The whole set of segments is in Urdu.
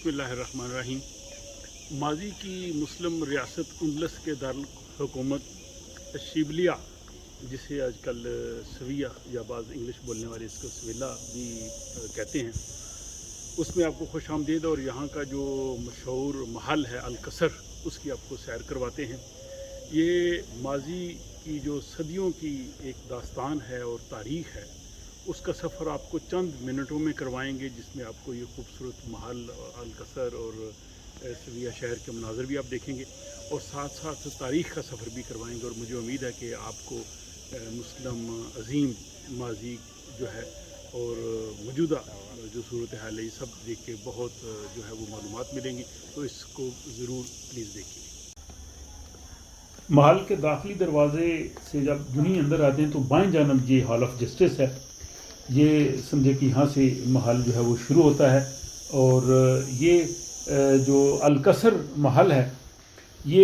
بسم اللہ الرحمن الرحیم۔ ماضی کی مسلم ریاست اندلس کے دارالحکومت شیبلیہ، جسے آج کل سویہ یا بعض انگلش بولنے والے اس کو سویلا بھی کہتے ہیں، اس میں آپ کو خوش آمدید، اور یہاں کا جو مشہور محل ہے القصر، اس کی آپ کو سیر کرواتے ہیں۔ یہ ماضی کی جو صدیوں کی ایک داستان ہے اور تاریخ ہے، اس کا سفر آپ کو چند منٹوں میں کروائیں گے، جس میں آپ کو یہ خوبصورت محل القصر اور سویہ شہر کے مناظر بھی آپ دیکھیں گے، اور ساتھ ساتھ تاریخ کا سفر بھی کروائیں گے۔ اور مجھے امید ہے کہ آپ کو مسلم عظیم ماضی جو ہے اور موجودہ جو صورتحال ہے، یہ سب دیکھ کے بہت جو ہے وہ معلومات ملیں گی، تو اس کو ضرور پلیز دیکھیے۔ محل کے داخلی دروازے سے جب یونہی اندر آتے ہیں تو بائیں جانب یہ ہال آف جسٹس ہے، یہ سمجھے کہ یہاں سے محل جو ہے وہ شروع ہوتا ہے۔ اور یہ جو القصر محل ہے، یہ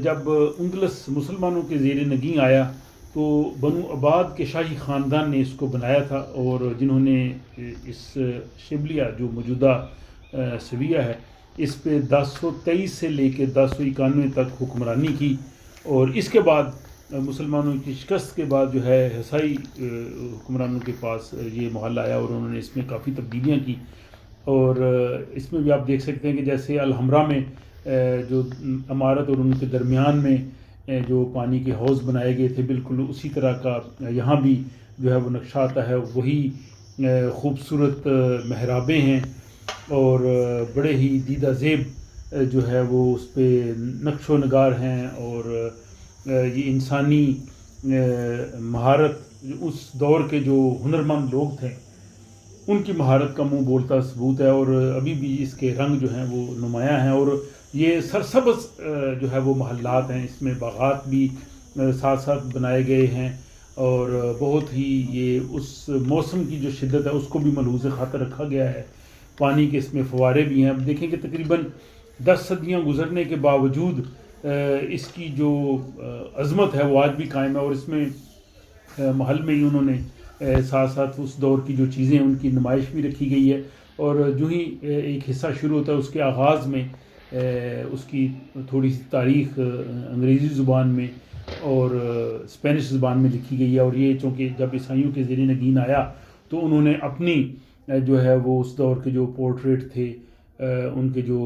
جب اندلس مسلمانوں کے زیر نگین آیا تو بنو عباد کے شاہی خاندان نے اس کو بنایا تھا، اور جنہوں نے اس شبلیہ جو موجودہ سویہ ہے، اس پہ 1023 سے لے کے 1091 تک حکمرانی کی، اور اس کے بعد مسلمانوں کی شکست کے بعد جو ہے عیسائی حکمرانوں کے پاس یہ محل آیا، اور انہوں نے اس میں کافی تبدیلیاں کی۔ اور اس میں بھی آپ دیکھ سکتے ہیں کہ جیسے الحمرا میں جو عمارت اور ان کے درمیان میں جو پانی کے حوض بنائے گئے تھے، بالکل اسی طرح کا یہاں بھی جو ہے وہ نقشہ آتا ہے، وہی خوبصورت محرابیں ہیں، اور بڑے ہی دیدہ زیب جو ہے وہ اس پہ نقش و نگار ہیں، اور یہ انسانی مہارت، اس دور کے جو ہنرمند لوگ تھے ان کی مہارت کا منہ بولتا ثبوت ہے، اور ابھی بھی اس کے رنگ جو ہیں وہ نمایاں ہیں۔ اور یہ سرسبز جو ہے وہ محلات ہیں، اس میں باغات بھی ساتھ ساتھ بنائے گئے ہیں، اور بہت ہی یہ اس موسم کی جو شدت ہے اس کو بھی ملحوظ خاطر رکھا گیا ہے۔ پانی کے اس میں فوارے بھی ہیں۔ اب دیکھیں کہ تقریباً 10 صدیاں گزرنے کے باوجود اس کی جو عظمت ہے وہ آج بھی قائم ہے، اور اس میں محل میں ہی انہوں نے ساتھ ساتھ اس دور کی جو چیزیں ان کی نمائش بھی رکھی گئی ہے۔ اور جو ہی ایک حصہ شروع ہوتا ہے اس کے آغاز میں اس کی تھوڑی سی تاریخ انگریزی زبان میں اور اسپینش زبان میں لکھی گئی ہے، اور یہ چونکہ جب عیسائیوں کے زیر نگین آیا تو انہوں نے اپنی جو ہے وہ اس دور کے جو پورٹریٹ تھے، ان کے جو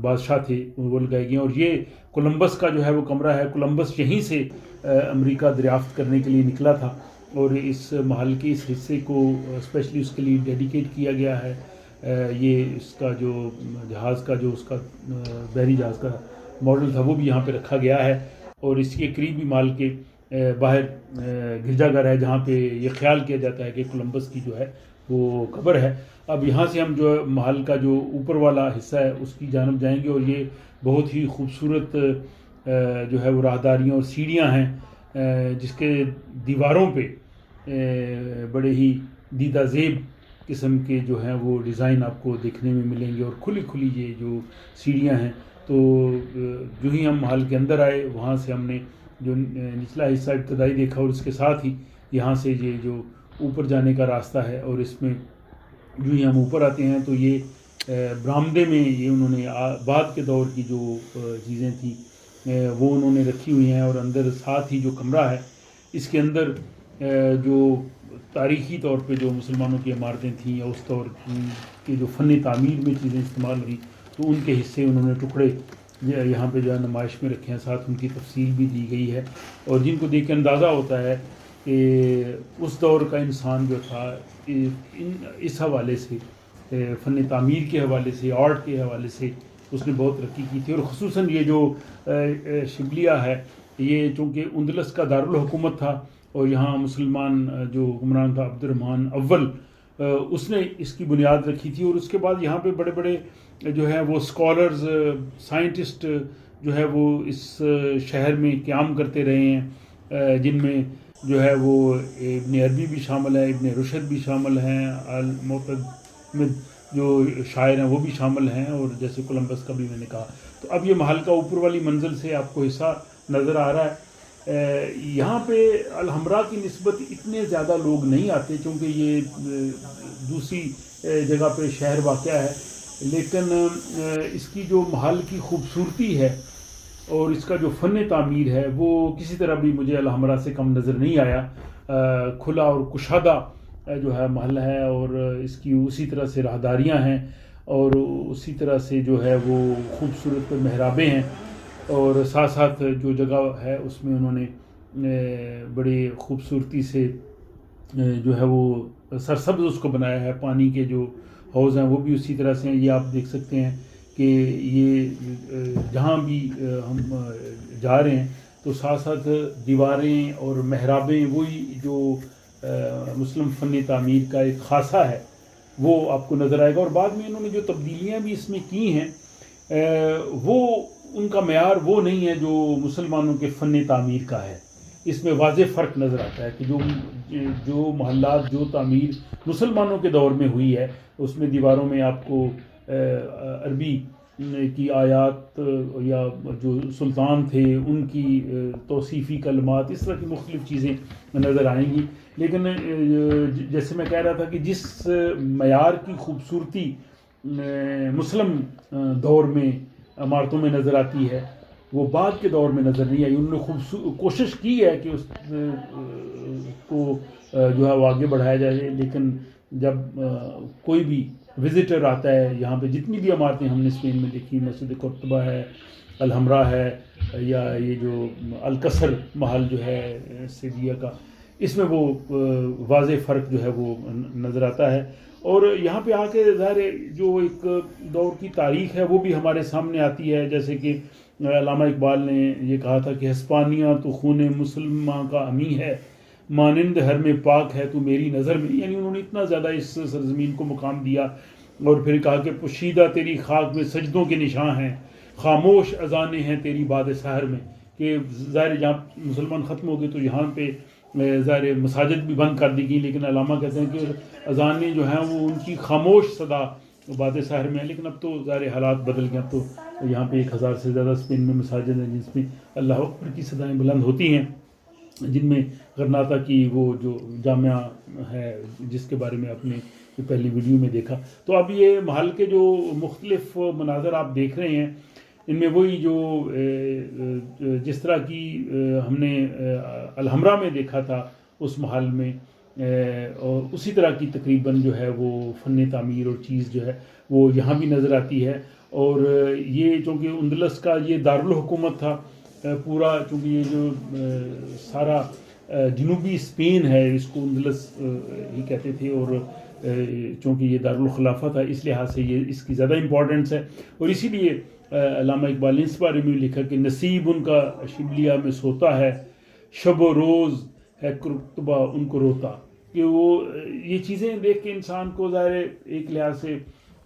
بادشاہ تھے وہ لگائے گئے ہیں۔ اور یہ کولمبس کا جو ہے وہ کمرہ ہے، کولمبس یہیں سے امریکہ دریافت کرنے کے لیے نکلا تھا، اور اس محل کے اس حصے کو اسپیشلی اس کے لیے ڈیڈیکیٹ کیا گیا ہے۔ یہ اس کا جو جہاز کا جو اس کا بحری جہاز کا ماڈل تھا وہ بھی یہاں پہ رکھا گیا ہے، اور اس کے قریبی محل کے باہر گرجا گھر ہے، جہاں پہ یہ خیال کیا جاتا ہے کہ کولمبس کی جو ہے وہ قبر ہے۔ اب یہاں سے ہم جو محل کا جو اوپر والا حصہ ہے اس کی جانب جائیں گے، اور یہ بہت ہی خوبصورت جو ہے وہ راہداریاں اور سیڑھیاں ہیں، جس کے دیواروں پہ بڑے ہی دیدہ زیب قسم کے جو ہیں وہ ڈیزائن آپ کو دیکھنے میں ملیں گے، اور کھلی کھلی یہ جو سیڑھیاں ہیں۔ تو جو ہی ہم محل کے اندر آئے وہاں سے ہم نے جو نچلا حصہ ابتدائی دیکھا، اور اس کے ساتھ ہی یہاں سے یہ جو اوپر جانے کا راستہ ہے، اور اس میں جو ہی ہم اوپر آتے ہیں تو یہ برآمدے میں یہ انہوں نے بعد کے دور کی جو چیزیں تھیں وہ انہوں نے رکھی ہوئی ہیں، اور اندر ساتھ ہی جو کمرہ ہے اس کے اندر جو تاریخی طور پہ جو مسلمانوں کی عمارتیں تھیں یا اس طور کے جو فن تعمیر میں چیزیں استعمال ہوئی، تو ان کے حصے انہوں نے ٹکڑے یہاں پہ جو ہے نمائش میں رکھے ہیں، ساتھ ان کی تفصیل بھی دی گئی ہے، اور جن کو دیکھ کے اندازہ ہوتا ہے کہ اس دور کا انسان جو تھا اس حوالے سے فن تعمیر کے حوالے سے، آرٹ کے حوالے سے اس نے بہت ترقی کی تھی۔ اور خصوصاً یہ جو شبلیہ ہے، یہ چونکہ اندلس کا دارالحکومت تھا، اور یہاں مسلمان جو حکمران تھا عبد الرحمن اول، اس نے اس کی بنیاد رکھی تھی، اور اس کے بعد یہاں پہ بڑے بڑے جو ہے وہ اسکالرز، سائنٹسٹ جو ہے وہ اس شہر میں قیام کرتے رہے ہیں، جن میں جو ہے وہ ابن عربی بھی شامل ہے، ابن رشد بھی شامل ہیں، المعتمد جو شاعر ہیں وہ بھی شامل ہیں، اور جیسے کولمبس کا بھی میں نے کہا۔ تو اب یہ محل کا اوپر والی منزل سے آپ کو حصہ نظر آ رہا ہے۔ یہاں پہ الحمرا کی نسبت اتنے زیادہ لوگ نہیں آتے، چونکہ یہ دوسری جگہ پہ شہر واقع ہے، لیکن اس کی جو محل کی خوبصورتی ہے اور اس کا جو فن تعمیر ہے وہ کسی طرح بھی مجھے الحمرا سے کم نظر نہیں آیا. کھلا اور کشادہ جو ہے محل ہے، اور اس کی اسی طرح سے راہداریاں ہیں، اور اسی طرح سے جو ہے وہ خوبصورت محرابیں ہیں، اور ساتھ ساتھ جو جگہ ہے اس میں انہوں نے بڑی خوبصورتی سے جو ہے وہ سرسبز اس کو بنایا ہے. پانی کے جو حوض ہیں وہ بھی اسی طرح سے ہیں. یہ آپ دیکھ سکتے ہیں کہ یہ جہاں بھی ہم جا رہے ہیں تو ساتھ ساتھ دیواریں اور محرابیں وہی جو مسلم فن تعمیر کا ایک خاصہ ہے وہ آپ کو نظر آئے گا. اور بعد میں انہوں نے جو تبدیلیاں بھی اس میں کی ہیں وہ ان کا معیار وہ نہیں ہے جو مسلمانوں کے فن تعمیر کا ہے. اس میں واضح فرق نظر آتا ہے کہ جو محلات جو تعمیر مسلمانوں کے دور میں ہوئی ہے اس میں دیواروں میں آپ کو عربی کی آیات یا جو سلطان تھے ان کی توصیفی کلمات، اس طرح کی مختلف چیزیں نظر آئیں گی. لیکن جیسے میں کہہ رہا تھا کہ جس معیار کی خوبصورتی مسلم دور میں عمارتوں میں نظر آتی ہے وہ بعد کے دور میں نظر نہیں آئی. انہوں نے کوشش کی ہے کہ اس کو جو ہے وہ آگے بڑھایا جائے، لیکن جب کوئی بھی وزٹر آتا ہے یہاں پہ، جتنی بھی عمارتیں ہم نے اسپین میں دیکھی، مسجد قرطبہ ہے، الحمرا ہے، یا یہ جو القصر محل جو ہے سیویا کا، اس میں وہ واضح فرق جو ہے وہ نظر آتا ہے. اور یہاں پہ آ کے ظاہر جو ایک دور کی تاریخ ہے وہ بھی ہمارے سامنے آتی ہے. جیسے کہ علامہ اقبال نے یہ کہا تھا کہ ہسپانیہ تو خون مسلماں کا امی ہے، مانند ہر میں پاک ہے تو میری نظر میں. یعنی انہوں نے اتنا زیادہ اس سرزمین کو مقام دیا. اور پھر کہا کہ پوشیدہ تیری خاک میں سجدوں کے نشاں ہیں، خاموش اذانیں ہیں تیری باد سحر میں. کہ ظاہر جہاں مسلمان ختم ہو گئے تو یہاں پہ ظاہر مساجد بھی بند کر دی گئی، لیکن علامہ کہتے ہیں کہ اذانیں جو ہیں وہ ان کی خاموش صدا باد سحر میں ہے. لیکن اب تو ظاہر حالات بدل گئے. اب تو یہاں پہ 1000 سے زیادہ اسپین میں مساجد ہیں جس میں اللہ اکبر کی صدائیں بلند ہوتی ہیں، جن میں غرناطہ کی وہ جو جامعہ ہے جس کے بارے میں آپ نے پہلی ویڈیو میں دیکھا. تو اب یہ محل کے جو مختلف مناظر آپ دیکھ رہے ہیں ان میں وہی جو جس طرح کی ہم نے الحمرا میں دیکھا تھا اس محل میں، اور اسی طرح کی تقریباً جو ہے وہ فن تعمیر اور چیز جو ہے وہ یہاں بھی نظر آتی ہے. اور یہ چونکہ اندلس کا یہ دارالحکومت تھا پورا، چونکہ یہ جو سارا جنوبی اسپین ہے اس کو اندلس ہی کہتے تھے، اور چونکہ یہ دارالخلافہ تھا اس لحاظ سے یہ اس کی زیادہ امپورٹنس ہے. اور اسی لیے علامہ اقبال نے اس بارے میں لکھا کہ نصیب ان کا شبلیہ میں سوتا ہے، شب و روز ہے قرطبہ ان کو روتا. کہ وہ یہ چیزیں دیکھ کے انسان کو ظاہر ایک لحاظ سے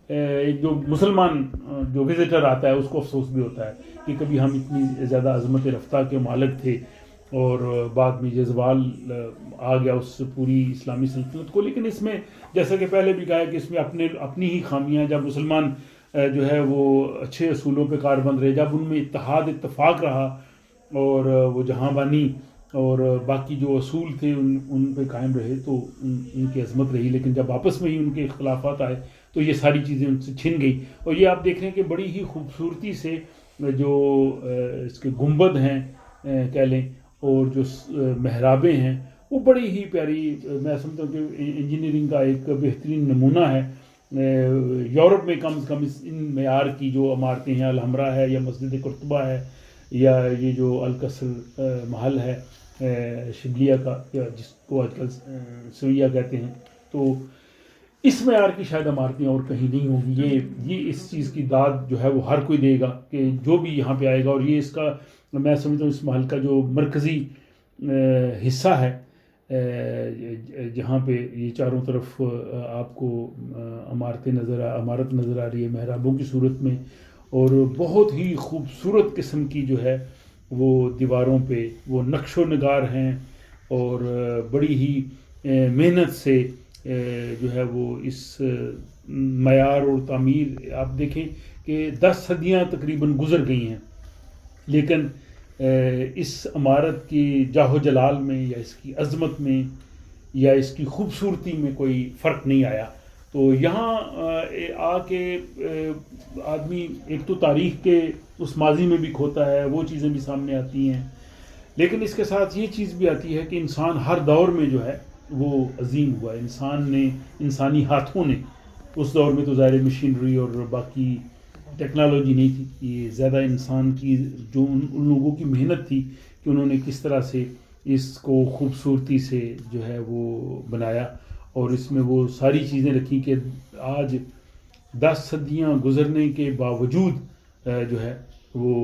ایک جو مسلمان جو وزٹر آتا ہے اس کو افسوس بھی ہوتا ہے کہ کبھی ہم اتنی زیادہ عظمت رفتہ کے مالک تھے اور بعد میں یہ زوال آ گیا اس پوری اسلامی سلطنت کو. لیکن اس میں جیسا کہ پہلے بھی کہا ہے کہ اس میں اپنی ہی خامیاں، جب مسلمان جو ہے وہ اچھے اصولوں پہ کاربند رہے، جب ان میں اتحاد اتفاق رہا اور وہ جہاں بانی اور باقی جو اصول تھے ان پہ قائم رہے تو ان کی عظمت رہی. لیکن جب آپس میں ہی ان کے اختلافات آئے تو یہ ساری چیزیں ان سے چھن گئی. اور یہ آپ دیکھ رہے ہیں کہ بڑی ہی خوبصورتی سے جو اس کے گنبد ہیں کہہ لیں اور جو محرابیں ہیں وہ بڑی ہی پیاری، میں سمجھتا ہوں کہ انجینئرنگ کا ایک بہترین نمونہ ہے. یورپ میں کم از کم ان معیار کی جو عمارتیں ہیں، الحمرا ہے یا مسجد قرطبہ ہے یا یہ جو القصر محل ہے شبلیہ کا، یا جس کو آج کل سویہ کہتے ہیں، تو اس معیار کی شاید عمارتیں اور کہیں نہیں ہوں گی. یہ اس چیز کی داد جو ہے وہ ہر کوئی دے گا کہ جو بھی یہاں پہ آئے گا. اور یہ اس کا میں سمجھتا ہوں اس محل کا جو مرکزی حصہ ہے جہاں پہ یہ چاروں طرف آپ کو عمارت نظر آ رہی ہے محرابوں کی صورت میں، اور بہت ہی خوبصورت قسم کی جو ہے وہ دیواروں پہ وہ نقش و نگار ہیں، اور بڑی ہی محنت سے جو ہے وہ اس معیار اور تعمیر آپ دیکھیں کہ 10 صدیاں تقریباً گزر گئی ہیں، لیکن اس عمارت کی جاہ و جلال میں یا اس کی عظمت میں یا اس کی خوبصورتی میں کوئی فرق نہیں آیا. تو یہاں آ کے آدمی ایک تو تاریخ کے اس ماضی میں بھی کھوتا ہے، وہ چیزیں بھی سامنے آتی ہیں، لیکن اس کے ساتھ یہ چیز بھی آتی ہے کہ انسان ہر دور میں جو ہے وہ عظیم ہوا ہے. انسانی ہاتھوں نے، اس دور میں تو ظاہر مشینری اور باقی ٹیکنالوجی نہیں تھی، یہ زیادہ انسان کی جو ان لوگوں کی محنت تھی کہ انہوں نے کس طرح سے اس کو خوبصورتی سے جو ہے وہ بنایا، اور اس میں وہ ساری چیزیں رکھی کہ آج 10 صدیاں گزرنے کے باوجود جو ہے وہ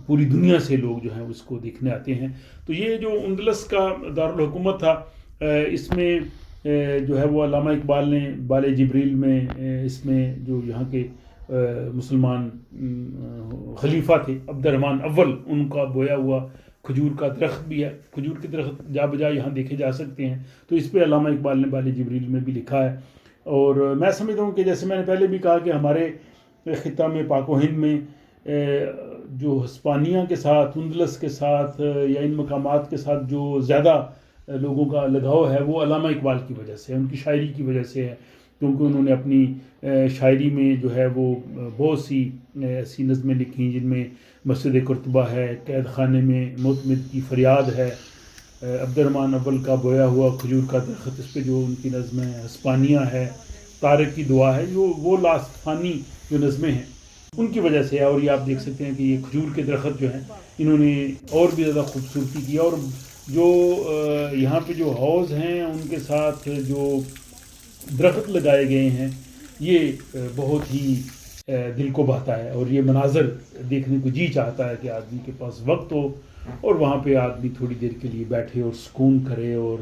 پوری دنیا سے لوگ جو ہیں اس کو دیکھنے آتے ہیں. تو یہ جو اندلس کا دارالحکومت تھا، اس میں جو ہے وہ علامہ اقبال نے بال جبریل میں اس میں جو یہاں کے مسلمان خلیفہ تھے عبد الرحمن اول، ان کا بویا ہوا کھجور کا درخت بھی ہے. کھجور کے درخت جا بجا یہاں دیکھے جا سکتے ہیں، تو اس پہ علامہ اقبال نے بال جبریل میں بھی لکھا ہے. اور میں سمجھتا ہوں کہ جیسے میں نے پہلے بھی کہا کہ ہمارے خطہ میں پاک و ہند میں جو ہسپانیہ کے ساتھ، اندلس کے ساتھ یا ان مقامات کے ساتھ جو زیادہ لوگوں کا لگاؤ ہے وہ علامہ اقبال کی وجہ سے ہے، ان کی شاعری کی وجہ سے ہے، کیونکہ انہوں نے اپنی شاعری میں جو ہے وہ بہت سی ایسی نظمیں لکھی جن میں مسجد قرطبہ ہے، قید خانے میں معتمد کی فریاد ہے، عبد الرحمن اول کا بویا ہوا کھجور کا درخت، اس پہ جو ان کی نظمیں ہیں، ہسپانیہ ہے، طارق کی دعا ہے، جو وہ لاسفانی جو نظمیں ہیں ان کی وجہ سے ہے. اور یہ آپ دیکھ سکتے ہیں کہ یہ کھجور کے درخت جو ہیں انہوں نے اور بھی زیادہ خوبصورتی کی. اور جو یہاں پہ جو حوض ہیں ان کے ساتھ جو درخت لگائے گئے ہیں یہ بہت ہی دل کو بہتا ہے، اور یہ مناظر دیکھنے کو جی چاہتا ہے کہ آدمی کے پاس وقت ہو اور وہاں پہ آدمی تھوڑی دیر کے لیے بیٹھے اور سکون کرے اور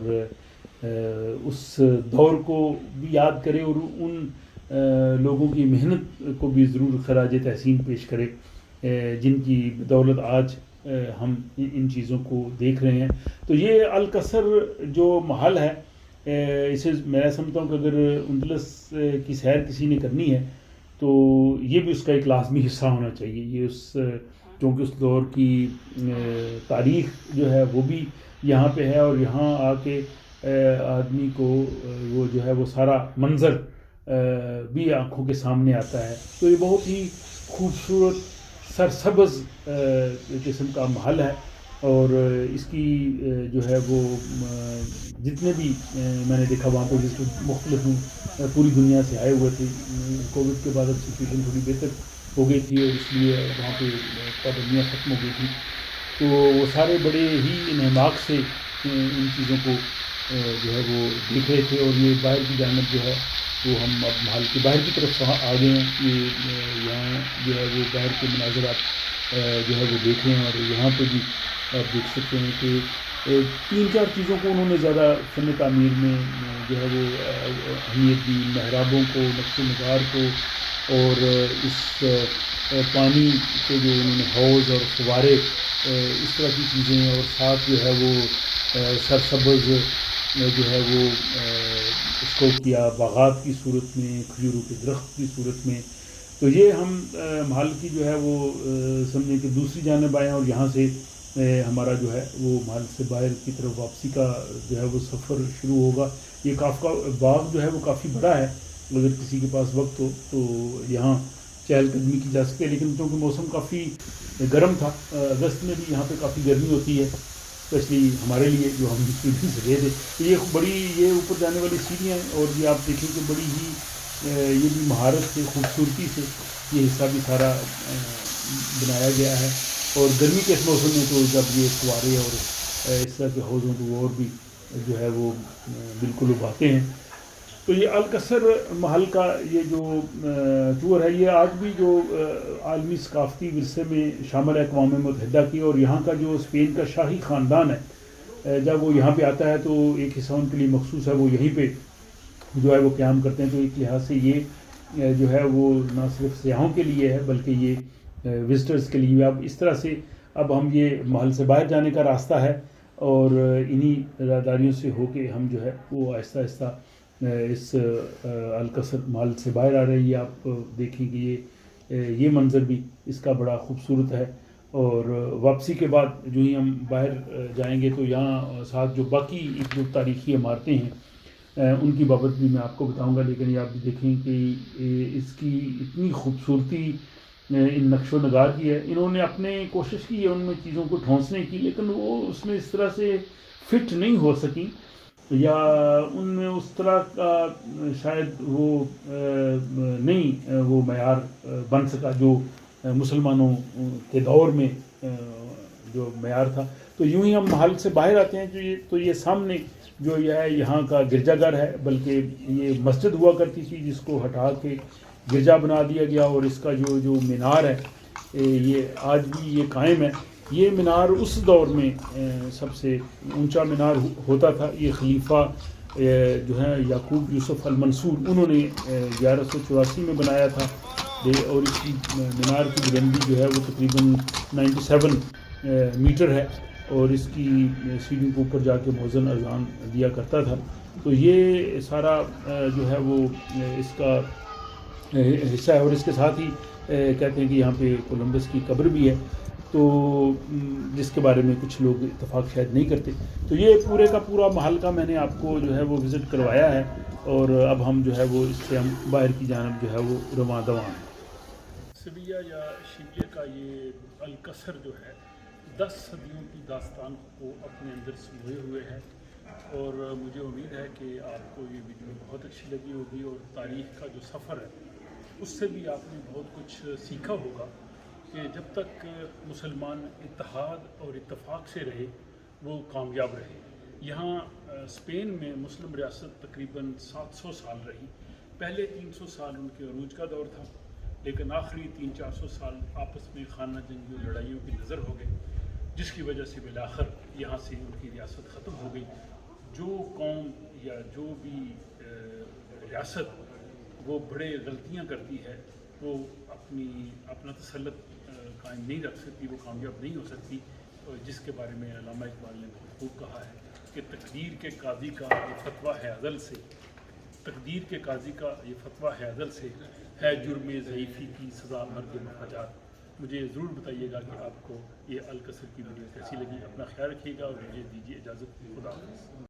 اس دور کو بھی یاد کرے اور ان لوگوں کی محنت کو بھی ضرور خراج تحسین پیش کرے جن کی بدولت آج ہم ان چیزوں کو دیکھ رہے ہیں. تو یہ القصر جو محل ہے، اسے میں سمجھتا ہوں کہ اگر اندلس کی سیر کسی نے کرنی ہے تو یہ بھی اس کا ایک لازمی حصہ ہونا چاہیے. یہ کیونکہ اس دور کی تاریخ جو ہے وہ بھی یہاں پہ ہے، اور یہاں آ کے آدمی کو وہ جو ہے وہ سارا منظر بھی آنکھوں کے سامنے آتا ہے. تو یہ بہت ہی خوبصورت سرسبز قسم کا محل ہے، اور اس کی جو ہے وہ جتنے بھی میں نے دیکھا وہاں پہ جس مختلف پوری دنیا سے آئے ہوئے تھے. کووڈ کے بعد اب سچویشن تھوڑی بہتر ہو گئی تھی اور اس لیے وہاں پہ پابندیاں ختم ہو گئی تھی، تو وہ سارے بڑے ہی انہماک سے ان چیزوں کو جو ہے وہ دیکھ رہے تھے. اور یہ باہر کی جانب جو ہے وہ ہم اب محل کے باہر کی طرف آ گئے ہیں. یہ یہاں جو ہے وہ باہر کے مناظرات جو ہے وہ دیکھ رہے ہیں، اور یہاں پہ بھی آپ دیکھ سکتے ہیں کہ 3-4 چیزوں کو انہوں نے زیادہ فن تعمیر میں جو ہے وہ اہمیت دی: محرابوں کو، نقش و نگار کو، اور اس پانی کے جو انہوں نے حوض اور فوارے اس طرح کی چیزیں، اور ساتھ جو ہے وہ سرسبز جو ہے وہ اس کو کیا باغات کی صورت میں، کھجوروں کے درخت کی صورت میں. تو یہ ہم محل کی جو ہے وہ سمجھیں کہ دوسری جانب آئے ہیں، اور یہاں سے ہمارا جو ہے وہ محل سے باہر کی طرف واپسی کا جو ہے وہ سفر شروع ہوگا. یہ کافکا باغ جو ہے وہ کافی بڑا ہے، اگر کسی کے پاس وقت ہو تو یہاں چہل قدمی کی جا سکتے ہے. لیکن کیونکہ موسم کافی گرم تھا، اگست میں بھی یہاں پہ کافی گرمی ہوتی ہے، اسپیشلی ہمارے لیے جو ہم اسٹوڈنٹس رہے تھے. تو یہ اوپر جانے والی سیڑھیاں ہیں، اور یہ آپ دیکھیں کہ بڑی ہی یہ بھی مہارت سے، خوبصورتی سے یہ حصہ بھی سارا بنایا گیا ہے. اور گرمی کے اس موسم میں تو جب یہ فوارے اور اس طرح کے حوضوں کو اور بھی جو ہے وہ بالکل ابھاتے ہیں. تو یہ القصر محل کا یہ جو ٹور ہے یہ آج بھی جو عالمی ثقافتی ورثے میں شامل ہے اقوام متحدہ کی. اور یہاں کا جو اسپین کا شاہی خاندان ہے، جب وہ یہاں پہ آتا ہے تو ایک حصہ ان کے لیے مخصوص ہے، وہ یہیں پہ جو ہے وہ قیام کرتے ہیں. تو ایک لحاظ سے یہ جو ہے وہ نہ صرف سیاحوں کے لیے ہے بلکہ یہ وزٹرز کے لیے. اب اس طرح سے اب ہم یہ محل سے باہر جانے کا راستہ ہے، اور انہی راہداریوں سے ہو کے ہم جو ہے وہ آہستہ آہستہ اس القصر محل سے باہر آ رہی ہے. آپ دیکھیں کہ یہ منظر بھی اس کا بڑا خوبصورت ہے. اور واپسی کے بعد جو ہی ہم باہر جائیں گے تو یہاں ساتھ جو باقی جو تاریخی عمارتیں ہیں ان کی بابت بھی میں آپ کو بتاؤں گا، لیکن یہ آپ بھی دیکھیں کہ اس کی اتنی خوبصورتی ان نقش و نگار کی ہے. انہوں نے اپنے کوشش کی ہے ان میں چیزوں کو ٹھونسنے کی، لیکن وہ اس میں اس طرح سے فٹ نہیں ہو سکیں، یا ان میں اس طرح کا شاید وہ نہیں وہ معیار بن سکا جو مسلمانوں کے دور میں جو معیار تھا. تو یوں ہی ہم محل سے باہر آتے ہیں تو یہ سامنے جو یہ ہے یہاں کا گرجا گھر ہے، بلکہ یہ مسجد ہوا کرتی تھی جس کو ہٹا کے گرجا بنا دیا گیا، اور اس کا جو مینار ہے یہ آج بھی یہ قائم ہے. یہ مینار اس دور میں سب سے اونچا مینار ہوتا تھا. یہ خلیفہ جو ہیں یعقوب یوسف المنصور، انہوں نے 1184 میں بنایا تھا، اور اس کی مینار کی بلندی جو ہے وہ تقریباً 97 میٹر ہے، اور اس کی سیڑھیوں کے اوپر جا کے مؤذن اذان دیا کرتا تھا. تو یہ سارا جو ہے وہ اس کا حصہ ہے، اور اس کے ساتھ ہی کہتے ہیں کہ یہاں پہ کولمبس کی قبر بھی ہے، تو جس کے بارے میں کچھ لوگ اتفاق شاید نہیں کرتے. تو یہ پورے کا پورا محل کا میں نے آپ کو جو ہے وہ وزٹ کروایا ہے، اور اب ہم جو ہے وہ اس سے ہم باہر کی جانب جو ہے وہ رواں دواں ہیں. سیویا یا شیویہ کا یہ القصر جو ہے 10 صدیوں کی داستان کو اپنے اندر سموئے ہوئے ہے، اور مجھے امید ہے کہ آپ کو یہ ویڈیو بہت اچھی لگی ہوگی، اور تاریخ کا جو سفر ہے اس سے بھی آپ نے بہت کچھ سیکھا ہوگا کہ جب تک مسلمان اتحاد اور اتفاق سے رہے وہ کامیاب رہے. یہاں اسپین میں مسلم ریاست تقریباً 700 سال رہی. پہلے 300 سال ان کے عروج کا دور تھا، لیکن آخری 300-400 سال آپس میں خانہ جنگی و لڑائیوں کی نظر ہو گئے، جس کی وجہ سے بالآخر یہاں سے ان کی ریاست ختم ہو گئی. جو قوم یا جو بھی ریاست وہ بڑے غلطیاں کرتی ہے وہ اپنا تسلط قائم نہیں رکھ سکتی، وہ کامیاب نہیں ہو سکتی. جس کے بارے میں علامہ اقبال نے بہت خوب کہا ہے کہ تقدیر کے قاضی کا یہ فتویٰ ہے ازل سے، تقدیر کے قاضی کا یہ فتویٰ ہے ازل سے، ہے جرم ضعیفی کی سزا مرگ مفاجات. مجھے ضرور بتائیے گا کہ آپ کو یہ القصر کی ویڈیو کیسی لگی. اپنا خیال رکھیے گا اور مجھے دیجیے اجازت. خدا حافظ.